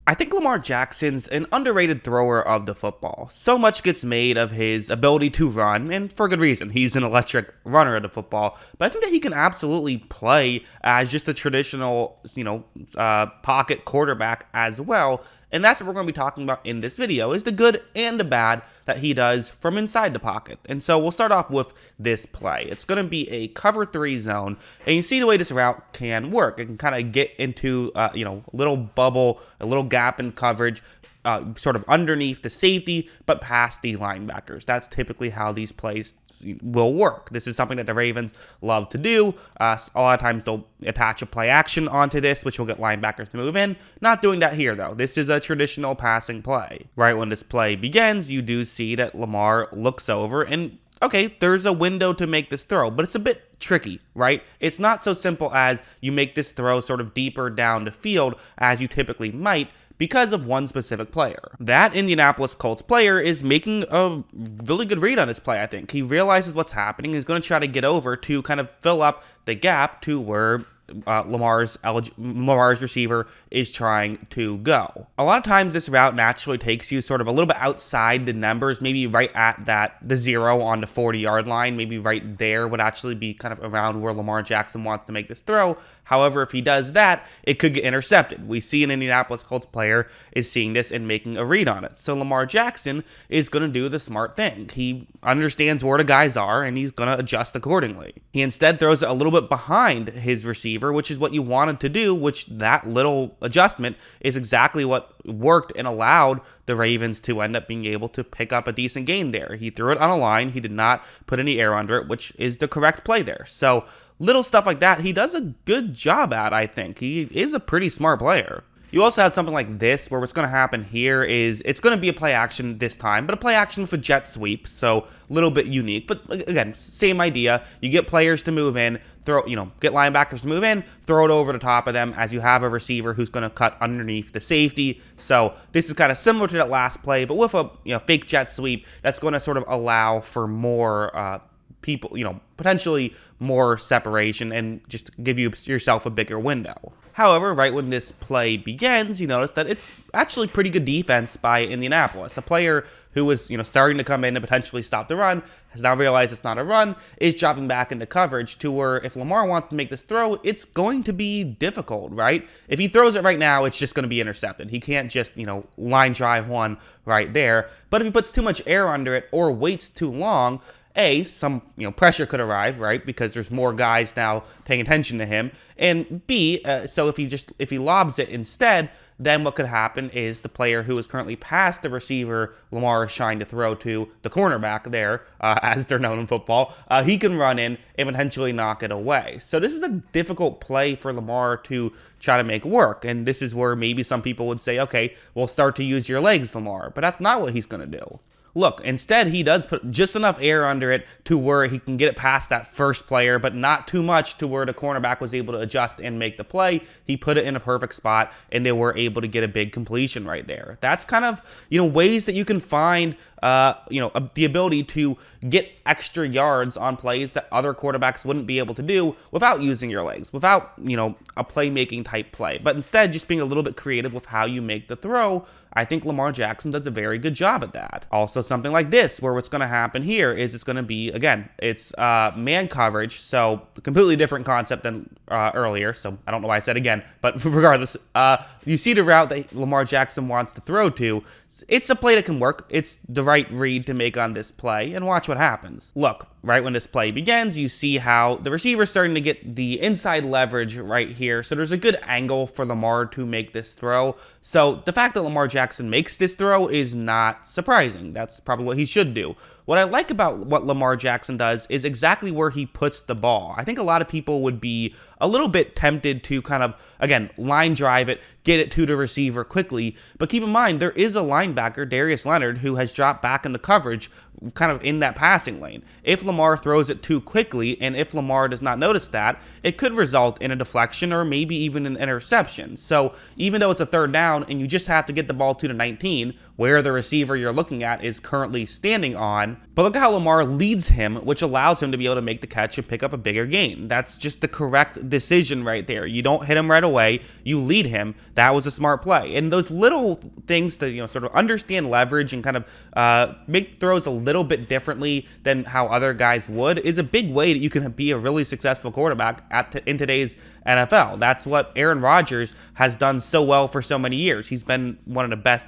I think Lamar Jackson's an underrated thrower of the football. So much gets made of his ability to run, and for good reason. He's an electric runner of the football. But I think that he can absolutely play as just a traditional, pocket quarterback as well. And that's what we're going to be talking about in this video, is the good and the bad that he does from inside the pocket. And so we'll start off with this play. It's going to be a cover 3 zone, and you see the way this route can work. It can kind of get into, a little bubble, a little gap in coverage, sort of underneath the safety, but past the linebackers. That's typically how these plays will work. This is something that the Ravens love to do. A lot of times they'll attach a play action onto this, which will get linebackers to move in. Not doing that here, though. This is a traditional passing play. Right when this play begins, you do see that Lamar looks over and, okay, there's a window to make this throw, but it's a bit tricky, right? It's not so simple as you make this throw sort of deeper down the field as you typically might, because of one specific player. That Indianapolis Colts player is making a really good read on his play, I think. He realizes what's happening. He's going to try to get over to kind of fill up the gap to where Lamar's receiver is trying to go. A lot of times this route naturally takes you sort of a little bit outside the numbers, maybe right at the 0 on the 40-yard line, maybe right there would actually be kind of around where Lamar Jackson wants to make this throw. However, if he does that, it could get intercepted. We see an Indianapolis Colts player is seeing this and making a read on it. So Lamar Jackson is going to do the smart thing. He understands where the guys are, and he's going to adjust accordingly. He instead throws it a little bit behind his receiver, which is what you wanted to do, which that little adjustment is exactly what worked and allowed the Ravens to end up being able to pick up a decent gain there. He threw it on a line. He did not put any air under it, which is the correct play there. So little stuff like that, he does a good job at, I think. He is a pretty smart player. You also have something like this, where what's going to happen here is it's going to be a play action this time, but a play action with a jet sweep, so a little bit unique. But again, same idea. You get players to move in, get linebackers to move in, throw it over the top of them as you have a receiver who's going to cut underneath the safety. So this is kind of similar to that last play, but with a fake jet sweep that's going to sort of allow for more people, potentially more separation and just give yourself a bigger window. However, right when this play begins, you notice that it's actually pretty good defense by Indianapolis. A player who was, starting to come in and potentially stop the run has now realized it's not a run, is dropping back into coverage to where if Lamar wants to make this throw, it's going to be difficult, right? If he throws it right now, it's just going to be intercepted. He can't just, line drive one right there. But if he puts too much air under it or waits too long, some pressure could arrive, right? Because there's more guys now paying attention to him. And B, so if he lobs it instead, then what could happen is the player who is currently past the receiver Lamar is trying to throw to, the cornerback there, as they're known in football, he can run in and potentially knock it away. So this is a difficult play for Lamar to try to make work. And this is where maybe some people would say, okay, well, start to use your legs, Lamar. But that's not what he's going to do. Look, instead, he does put just enough air under it to where he can get it past that first player, but not too much to where the cornerback was able to adjust and make the play. He put it in a perfect spot, and they were able to get a big completion right there. That's kind of, ways that you can find, the ability to get extra yards on plays that other quarterbacks wouldn't be able to do without using your legs, without, a playmaking type play. But instead, just being a little bit creative with how you make the throw, I think Lamar Jackson does a very good job at that. Also, something like this, where what's going to happen here is it's going to be, again, it's man coverage, so completely different concept than earlier, so I don't know why I said again, but regardless, you see the route that Lamar Jackson wants to throw to. It's a play that can work. It's the right read to make on this play, and watch what happens. Look, right when this play begins, you see how the receiver's starting to get the inside leverage right here, so there's a good angle for Lamar to make this throw. So the fact that Lamar Jackson makes this throw is not surprising. That's probably what he should do. What I like about what Lamar Jackson does is exactly where he puts the ball. I think a lot of people would be a little bit tempted to kind of, again, line drive it, get it to the receiver quickly. But keep in mind, there is a linebacker, Darius Leonard, who has dropped back into coverage kind of in that passing lane. If Lamar throws it too quickly, and if Lamar does not notice that, it could result in a deflection or maybe even an interception. So even though it's a third down and you just have to get the ball to the 19, where the receiver you're looking at is currently standing on, can. But look at how Lamar leads him, which allows him to be able to make the catch and pick up a bigger gain. That's just the correct decision right there. You don't hit him right away. You lead him. That was a smart play. And those little things to, sort of understand leverage and kind of make throws a little bit differently than how other guys would is a big way that you can be a really successful quarterback in today's NFL. That's what Aaron Rodgers has done so well for so many years. He's been one of the best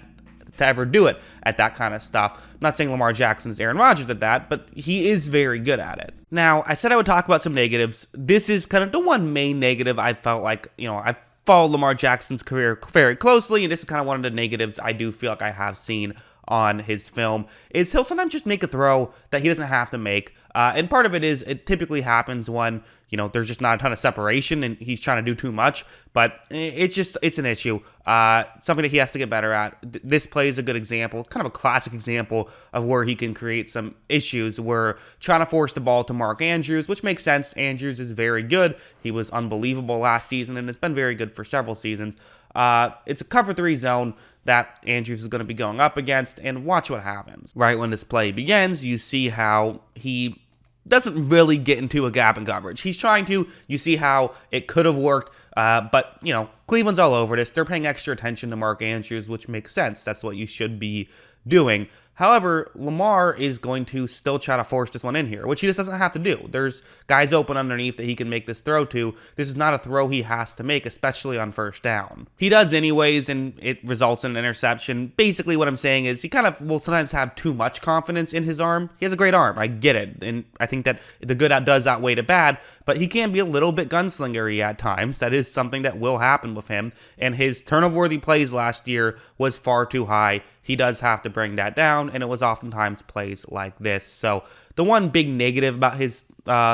to ever do it at that kind of stuff. I'm not saying Lamar Jackson is Aaron Rodgers at that, but he is very good at it. Now, I said I would talk about some negatives. This is kind of the one main negative I felt like, I followed Lamar Jackson's career very closely, and this is kind of one of the negatives I do feel like I have seen on his film, is he'll sometimes just make a throw that he doesn't have to make. And part of it is it typically happens when, there's just not a ton of separation and he's trying to do too much, but it's an issue. Something that he has to get better at. This play is a good example, kind of a classic example of where he can create some issues. We're trying to force the ball to Mark Andrews, which makes sense. Andrews is very good. He was unbelievable last season and it's been very good for several seasons. It's a cover 3 zone that Andrews is going to be going up against, and watch what happens. Right when this play begins, you see how he doesn't really get into a gap in coverage. He's trying to. You see how it could have worked, but, Cleveland's all over this. They're paying extra attention to Mark Andrews, which makes sense. That's what you should be doing. However, Lamar is going to still try to force this one in here, which he just doesn't have to do. There's guys open underneath that he can make this throw to. This is not a throw he has to make, especially on first down. He does anyways, and it results in an interception. Basically, what I'm saying is he kind of will sometimes have too much confidence in his arm. He has a great arm. I get it, and I think that the good does outweigh the bad, but he can be a little bit gunslingery at times. That is something that will happen with him, and his turnover-worthy plays last year was far too high. He does have to bring that down, and it was oftentimes plays like this. So the one big negative about his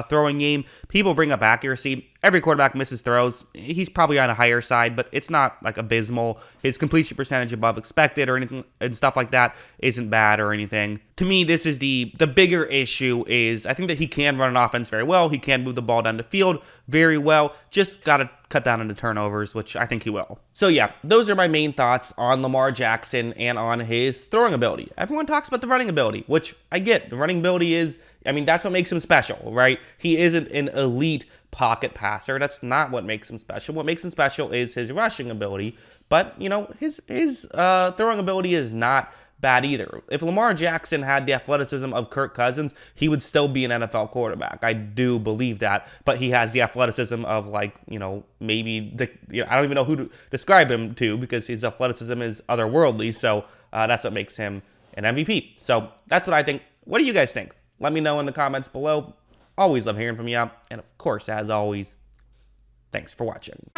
throwing game, people bring up accuracy. Every quarterback misses throws. He's probably on a higher side, but it's not like abysmal. His completion percentage above expected or anything and stuff like that isn't bad or anything. To me, this is the bigger issue is I think that he can run an offense very well. He can move the ball down the field very well. Just got to cut down on the turnovers, which I think he will. So yeah, those are my main thoughts on Lamar Jackson and on his throwing ability. Everyone talks about the running ability, which I get. The running ability is, that's what makes him special, right? He isn't an elite pocket passer. That's not what makes him special. What makes him special is his rushing ability. But, his throwing ability is not bad either. If Lamar Jackson had the athleticism of Kirk Cousins, he would still be an NFL quarterback. I do believe that. But he has the athleticism of maybe I don't even know who to describe him to because his athleticism is otherworldly. So that's what makes him an MVP. So that's what I think. What do you guys think? Let me know in the comments below. Always love hearing from you. And of course, as always, thanks for watching.